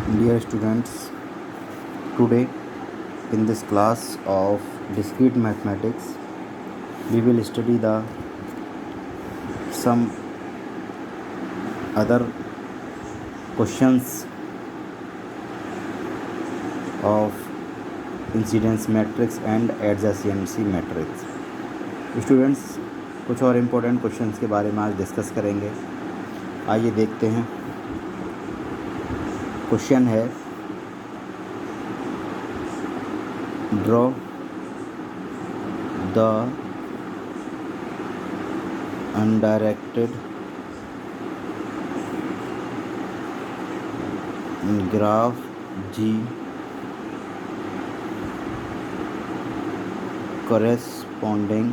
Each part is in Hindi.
Dear students, today in this class of discrete mathematics, we will study the some other questions of incidence matrix and adjacency matrix. Students, कुछ और इम्पोर्टेंट क्वेश्चंस के बारे में आज डिस्कस करेंगे. आइए देखते हैं. क्वेश्चन है, draw the undirected graph G corresponding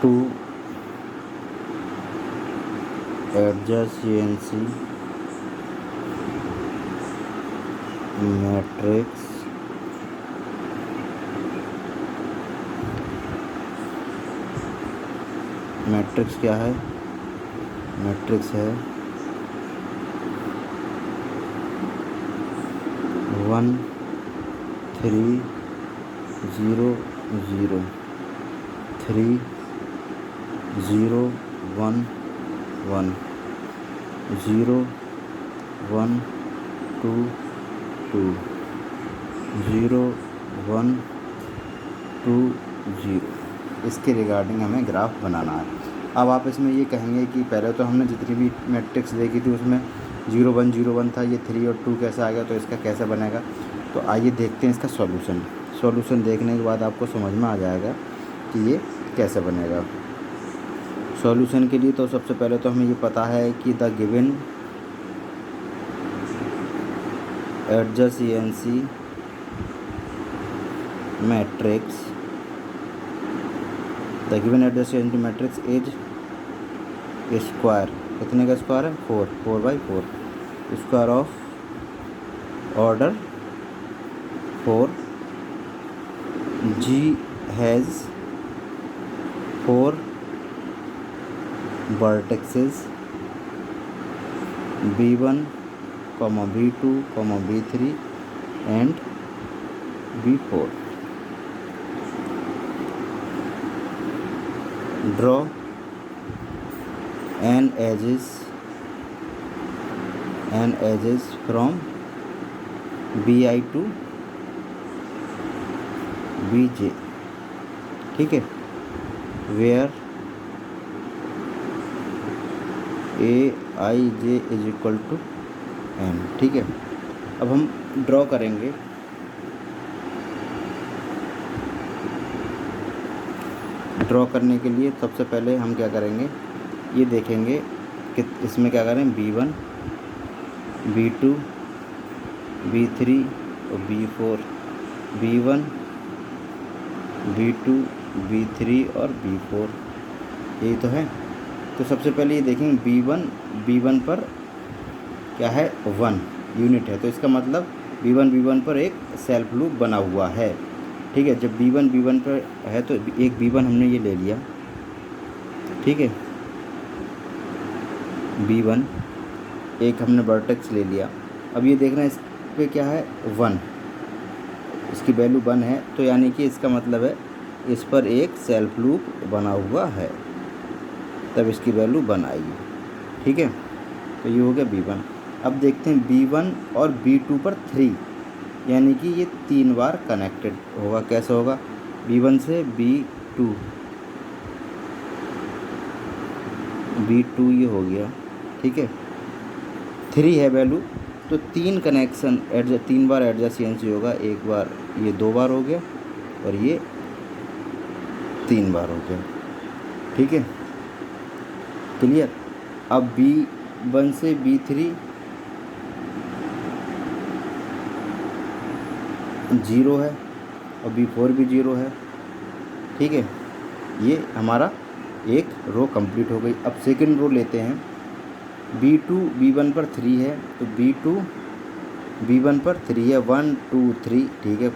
to adjacency matrix matrix क्या है? मैट्रिक्स है 1 3 0 0 3 0 1 1 0 1 2 2 0 1 2 0. इसके रिगार्डिंग हमें ग्राफ बनाना है. अब आप इसमें ये कहेंगे कि पहले तो हमने जितनी भी मैट्रिक्स देखी थी उसमें 0 1 0 1 था, ये 3 और 2 कैसे आ गया, तो इसका कैसे बनेगा. तो आइए देखते हैं इसका सॉल्यूशन देखने के बाद आपको समझ में आ जाएगा कि ये कैसे बनेगा. सॉल्यूशन के लिए तो सबसे पहले तो हमें ये पता है कि the given adjacency matrix the given adjacency matrix is square. कितने का स्क्वायर है? 4/4 square of order 4. G has 4 vertices B1, B2, B3 and B4. Draw n edges from BI to BJ. ठीक है, where AIJ is equal to n. ठीक है, अब हम ड्रॉ करेंगे. ड्रॉ करने के लिए सबसे पहले हम क्या करेंगे, ये देखेंगे कि इसमें क्या करें, B1 B2 B3 और B4. B1 B2 B3 और B4 यही तो है. तो सबसे पहले ये देखेंगे B1 पर क्या है, 1 यूनिट है, तो इसका मतलब B1 पर एक सेल्फ लूप बना हुआ है. ठीक है, जब B1 पर है तो एक B1 हमने ये ले लिया. ठीक है, B1 एक हमने वर्टेक्स ले लिया. अब ये देखना है इस पे क्या है, 1, इसकी वैल्यू 1 है, तो यानी कि इसका मतलब है इस पर एक सेल्फ लूप बना हुआ है, तब इसकी वैल्यू 1 आएगी. ठीक है, तो ये हो गया B1. अब देखते हैं B1 और B2 पर 3, यानी कि ये 3 बार कनेक्टेड होगा. कैसे होगा, B1 से B2 ये हो गया. ठीक है, 3 है वैल्यू, तो 3 कनेक्शन 3 बार एडजेसेंसी होगा. एक बार ये 2 बार हो गया और ये 3 बार हो गया. ठीक है, क्लियर. अब B1 से B3 0 है और B4 भी 0 है. ठीक है, ये हमारा एक रो कंप्लीट हो गई. अब सेकंड रो लेते हैं. B2 B1 पर 3 है, तो B2 B1 पर 3 है, 1 2 3. ठीक है,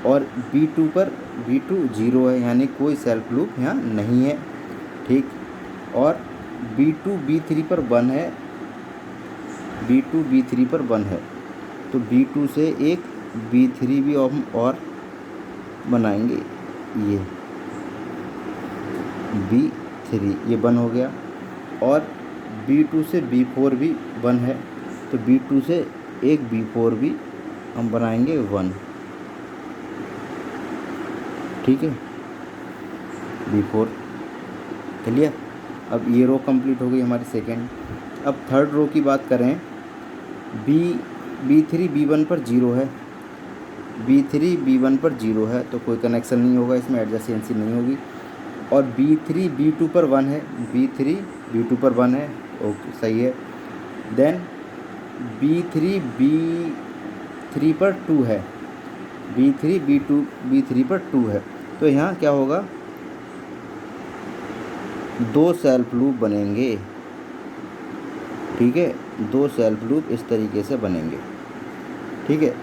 और B2 पर V2 0 है, यानी कोई सेल्फ लूप यहाँ नहीं है, ठीक। और B2 B3 पर 1 है, B2 B3 पर 1 है, तो B2 से एक B3 भी हम और बनाएंगे, ये B3 ये 1 हो गया। और B2 से B4 भी 1 है, तो B2 से एक B4 भी हम बनाएंगे 1, ठीक है, B4 क्लियर। अब ये रो कंप्लीट हो गई हमारी सेकेंड। अब थर्ड रो की बात करें, B3 B1 पर 0 है, B3 B1 पर 0 है, तो कोई कनेक्शन नहीं होगा इसमें, एडजेसेंसी नहीं होगी। और B3 B2 पर 1 है, B3 B2 पर 1 है, ओके सही है। देन B3 B3 पर 2 है, B3 B3 पर 2 है, तो यहाँ क्या होगा, 2 सेल्फ लूप बनेंगे, ठीक है, 2 सेल्फ लूप इस तरीके से बनेंगे, ठीक है,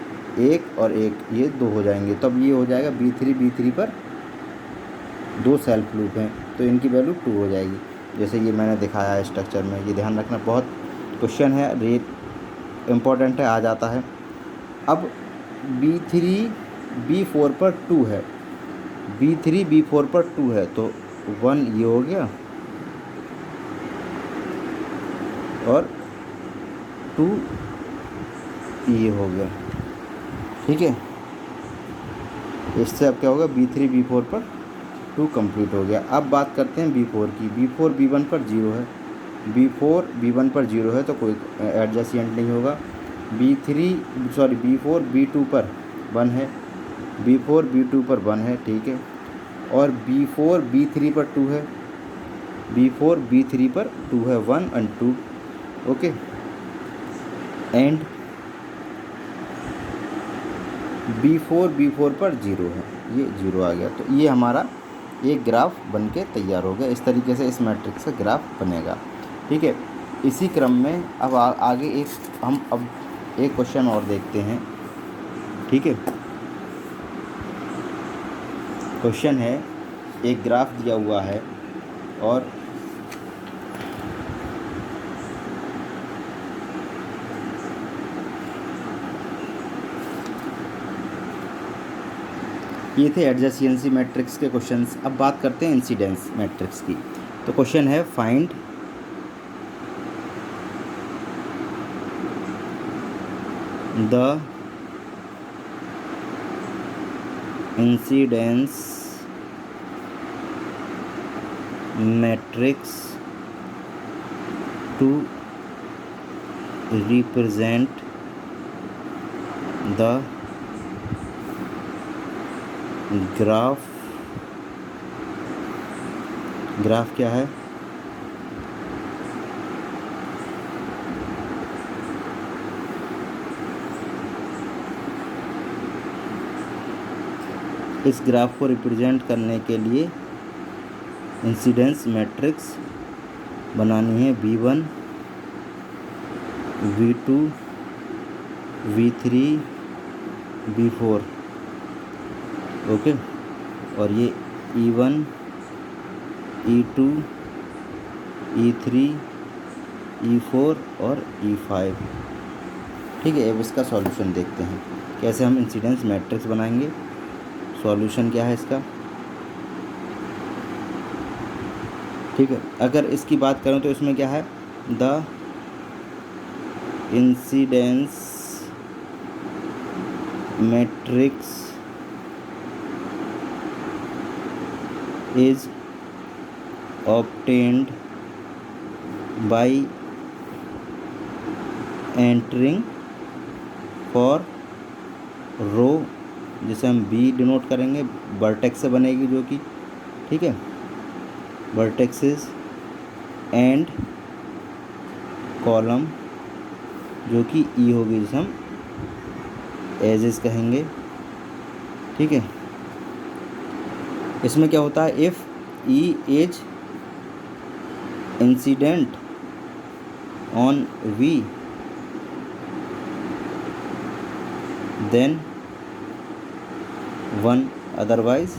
एक और एक, ये 2 हो जाएंगे, तब ये हो जाएगा B3 B3 पर 2 सेल्फ लूप हैं, तो इनकी वैल्यू 2 हो जाएगी, जैसे ये मैंने दिखाया है स्ट्रक्चर में। ये ध्यान रखना, बहुत क्वेश्चन है, रेट इम्पोर्टेंट है, आ जाता है। अब B3 B4 पर 2 है, B3 B4 पर 2 है, तो 1 ये हो गया और 2 ये हो गया, ठीक है। इससे अब क्या होगा, B3 B4 पर 2 कंप्लीट हो गया। अब बात करते हैं B4 की। B4 B1 पर 0 है, B4 B1 पर 0 है, तो कोई एडजेसेंट नहीं होगा। B4 B2 पर 1 है, B4 B2 पर 1 है, ठीक है। और B4 B3 पर 2 है, B4 B3 पर 2 है, 1 और 2, ओके। एंड B4 B4 पर 0 है, ये 0 आ गया, तो ये हमारा एक ग्राफ बन के तैयार हो गया। इस तरीके से इस मैट्रिक्स का ग्राफ बनेगा, ठीक है। इसी क्रम में अब आगे हम एक क्वेश्चन और देखते हैं, ठीक है। क्वेश्चन है, एक ग्राफ दिया हुआ है और ये थे एडजेसेंसी मैट्रिक्स के क्वेश्चंस। अब बात करते हैं इंसिडेंस मैट्रिक्स की। तो क्वेश्चन है, find the incidence matrix to represent the graph क्या है, इस ग्राफ को रिप्रेजेंट करने के लिए इंसिडेंस मैट्रिक्स बनानी है, V1 V2 V3 V4, okay. और ये E1 E2 E3 E4 और E5, ठीक है। अब इसका सॉल्यूशन देखते हैं, कैसे हम इंसिडेंस मैट्रिक्स बनाएंगे। सॉल्यूशन क्या है इसका, ठीक है। अगर इसकी बात करें तो इसमें क्या है, the incidence matrix is obtained by entering for रो, जिसे हम B डिनोट करेंगे, वर्टेक्स से बनेगी जो कि, ठीक है, वर्टेक्सेस एंड कॉलम जो कि E होगी, जिसे हम एजेस कहेंगे, ठीक है। इसमें क्या होता है, if E is incident on V then 1 otherwise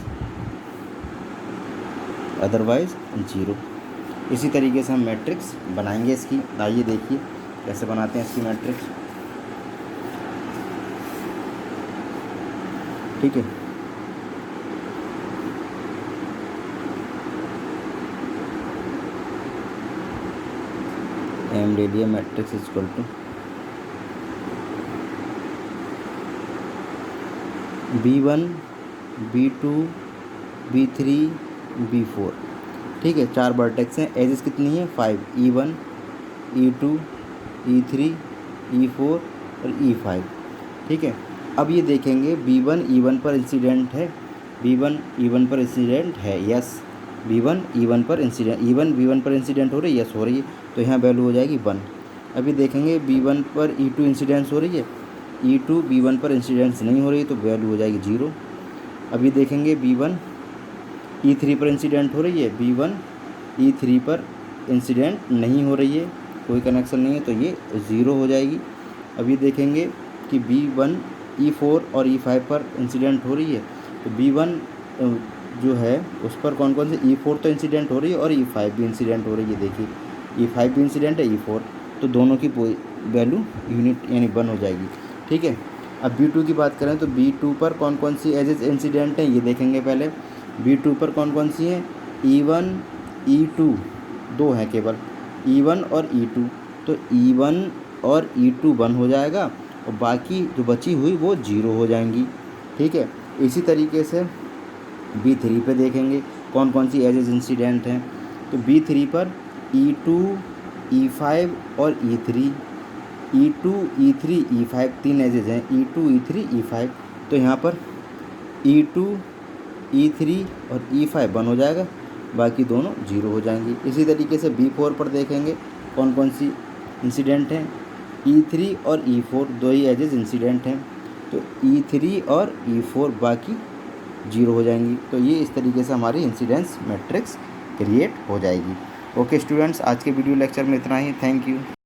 0। इसी तरीके से हम मैट्रिक्स बनाएंगे इसकी। आइए देखिए कैसे बनाते हैं इसकी मैट्रिक्स। ठीक है, एम ले लिया, matrix equal to B1 B2 B3 B4। ठीक है, 4 वर्टेक्स हैं। एजेस कितनी है? 5, E1 E2 E3 E4 और E5। ठीक है, अब ये देखेंगे B1 E1 पर इंसिडेंट है, B1 E1 पर इंसिडेंट है, यस। B1 E1 पर इंसिडेंट, E1 B1 पर इंसिडेंट हो रही है, यस हो रही है, तो यहाँ वैल्यू हो जाएगी 1। अभी देखेंगे B1 पर E2 इंसिडेंस हो रही है, E2 B1 पर इंसिडेंस नहीं हो रही तो वैल्यू हो जाएगी 0। अभी देखेंगे B1 E3 पर इंसिडेंट हो रही है, B1 E3 पर इंसिडेंट नहीं हो रही है, कोई कनेक्शन नहीं है, तो ये 0 हो जाएगी। अभी देखेंगे कि B1 E4 और E5 पर इंसिडेंट हो रही है, तो B1 जो है उस पर कौन कौन से, E4 तो इंसिडेंट हो रही है और E5 भी इंसिडेंट हो रही है। देखिए E5 भी इंसिडेंट है, E4, तो दोनों की वैल्यू यूनिट यानी 1 हो जाएगी। ठीक है, अब B2 की बात करें तो B2 पर कौन कौन सी एजेस इंसिडेंट हैं ये देखेंगे पहले। B2 पर कौन कौन सी हैं? E1 E2 दो हैं केवल, E1 और E2, तो E1 और E2 1 हो जाएगा और बाकी जो बची हुई वो 0 हो जाएंगी। ठीक है, इसी तरीके से B3 पे देखेंगे कौन कौन सी एजेस इंसिडेंट हैं, तो B3 पर E2 E5 और E3, E2 E3 E5 तीन एजेस हैं, E2 E3 E5, तो यहाँ पर E2 E3 और E5 1 हो जाएगा, बाकी दोनों 0 हो जाएंगी। इसी तरीके से B4 पर देखेंगे कौन कौन सी इंसिडेंट हैं, E3 और E4 दो ही एजेस इंसिडेंट हैं, तो E3 और E4 बाकी 0 हो जाएंगी। तो ये इस तरीके से हमारी इंसिडेंस मैट्रिक्स क्रिएट हो जाएगी। ओके स्टूडेंट्स, आज के वीडियो लेक्चर में इतना ही। Thank you.